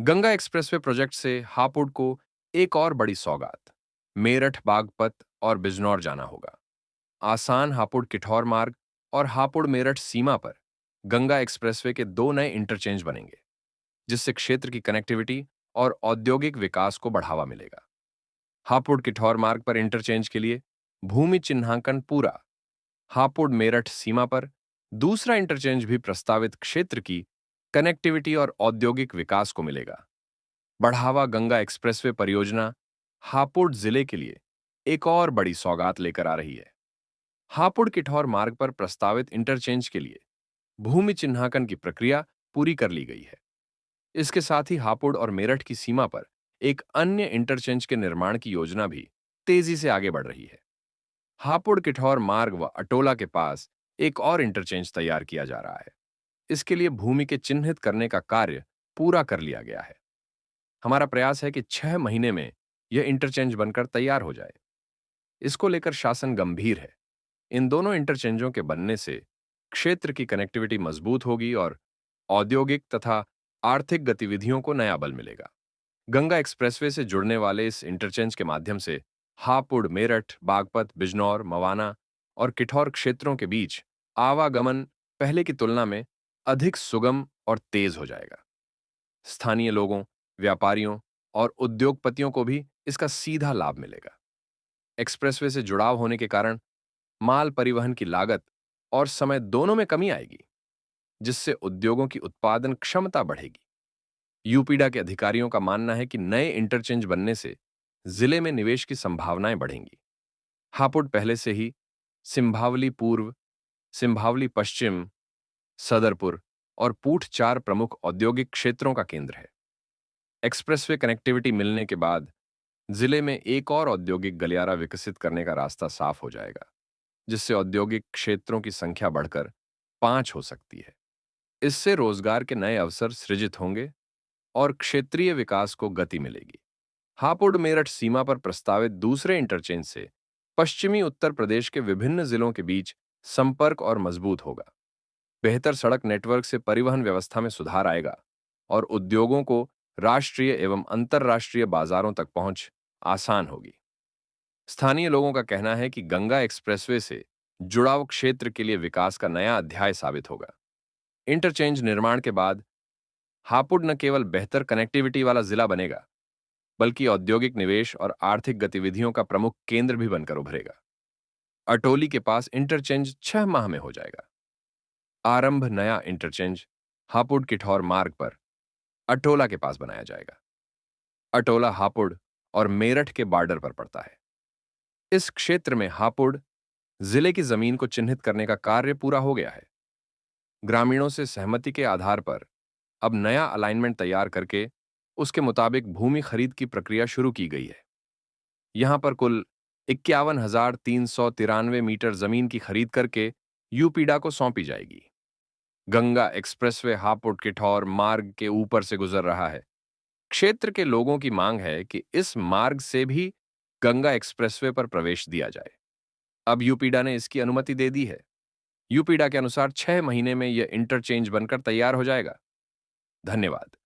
Ganga expressway project से हापुड़ को एक और बड़ी सौगात। मेरठ, बागपत और बिजनौर जाना होगा। आसान हापुड़ किठौर मार्ग और हापुड़ मेरठ सीमा पर गंगा एक्सप्रेसवे के दो नए इंटरचेंज बनेंगे, जिससे क्षेत्र की कनेक्टिविटी और औद्योगिक विकास को बढ़ावा मिलेगा। हापुड़ किठौर मार्ग पर इंटरचेंज के लिए भूमि चिन्हांकन पूरा। हापुड़ मेरठ सीमा पर दूसरा इंटरचेंज भी प्रस्तावित क्षेत्र की कनेक्टिविटी और औद्योगिक विकास को मिलेगा। बढ़ावा गंगा एक्सप्रेसवे परियोजना हापुड़ जिले के लिए एक और बड़ी सौगात लेकर आ रही है। हापुड़ किठौर मार्ग पर प्रस्तावित इंटरचेंज के लिए भूमि चिन्हांकन की प्रक्रिया पूरी कर ली गई है। इसके साथ ही हापुड़ और मेरठ की सीमा पर एक अन्य इंटरचेंज के निर्माण की योजना भी तेजी से आगे बढ़ रही है। हापुड़ किठौर मार्ग व अटोला के पास एक और इंटरचेंज तैयार किया जा रहा है। इसके लिए भूमि के चिन्हित करने का कार्य पूरा कर लिया गया है। हमारा प्रयास है कि 6 महीने में यह इंटरचेंज बनकर तैयार हो जाए। इसको लेकर शासन गंभीर है। इन दोनों इंटरचेंजों के बनने से क्षेत्र की कनेक्टिविटी मजबूत होगी और औद्योगिक तथा आर्थिक गतिविधियों को नया बल मिलेगा। गंगा एक्सप्रेसवे से जुड़ने वाले इस इंटरचेंज के माध्यम से हापुड़, मेरठ, बागपत, बिजनौर, मवाना और किठौर क्षेत्रों के बीच आवागमन पहले की तुलना में अधिक सुगम और तेज हो जाएगा। स्थानीय लोगों, व्यापारियों और उद्योगपतियों को भी इसका सीधा लाभ मिलेगा। एक्सप्रेसवे से जुड़ाव होने के कारण माल परिवहन की लागत और समय दोनों में कमी आएगी, जिससे उद्योगों की उत्पादन क्षमता बढ़ेगी। यूपीडा के अधिकारियों का मानना है कि नए इंटरचेंज बनने से जिले में निवेश की संभावनाएं बढ़ेंगी। हापुड़ पहले से ही सिंभावली पूर्व, सिंभावली पश्चिम, सदरपुर और पूठ चार प्रमुख औद्योगिक क्षेत्रों का केंद्र है। एक्सप्रेसवे कनेक्टिविटी मिलने के बाद जिले में एक और औद्योगिक गलियारा विकसित करने का रास्ता साफ हो जाएगा, जिससे औद्योगिक क्षेत्रों की संख्या बढ़कर 5 हो सकती है। इससे रोजगार के नए अवसर सृजित होंगे और क्षेत्रीय विकास को गति मिलेगी। हापुड़ मेरठ सीमा पर प्रस्तावित दूसरे इंटरचेंज से पश्चिमी उत्तर प्रदेश के विभिन्न जिलों के बीच संपर्क और मजबूत होगा। बेहतर सड़क नेटवर्क से परिवहन व्यवस्था में सुधार आएगा और उद्योगों को राष्ट्रीय एवं अंतर्राष्ट्रीय बाजारों तक पहुंच आसान होगी। स्थानीय लोगों का कहना है कि गंगा एक्सप्रेसवे से जुड़ाव क्षेत्र के लिए विकास का नया अध्याय साबित होगा। इंटरचेंज निर्माण के बाद हापुड़ न केवल बेहतर कनेक्टिविटी वाला जिला बनेगा, बल्कि औद्योगिक निवेश और आर्थिक गतिविधियों का प्रमुख केंद्र भी बनकर उभरेगा। अटोली के पास इंटरचेंज 6 माह में हो जाएगा। आरंभ नया इंटरचेंज हापुड़ किठौर मार्ग पर अटोला के पास बनाया जाएगा। अटोला हापुड़ और मेरठ के बॉर्डर पर पड़ता है। इस क्षेत्र में हापुड़ जिले की जमीन को चिन्हित करने का कार्य पूरा हो गया है। ग्रामीणों से सहमति के आधार पर अब नया अलाइनमेंट तैयार करके उसके मुताबिक भूमि खरीद की प्रक्रिया शुरू की गई है। यहां पर कुल 51,393 मीटर जमीन की खरीद करके यूपीडा को सौंपी जाएगी। गंगा एक्सप्रेसवे हापुड़ किठौर मार्ग के ऊपर से गुजर रहा है। क्षेत्र के लोगों की मांग है कि इस मार्ग से भी गंगा एक्सप्रेसवे पर प्रवेश दिया जाए। अब यूपीडा ने इसकी अनुमति दे दी है। यूपीडा के अनुसार 6 महीने में यह इंटरचेंज बनकर तैयार हो जाएगा। धन्यवाद।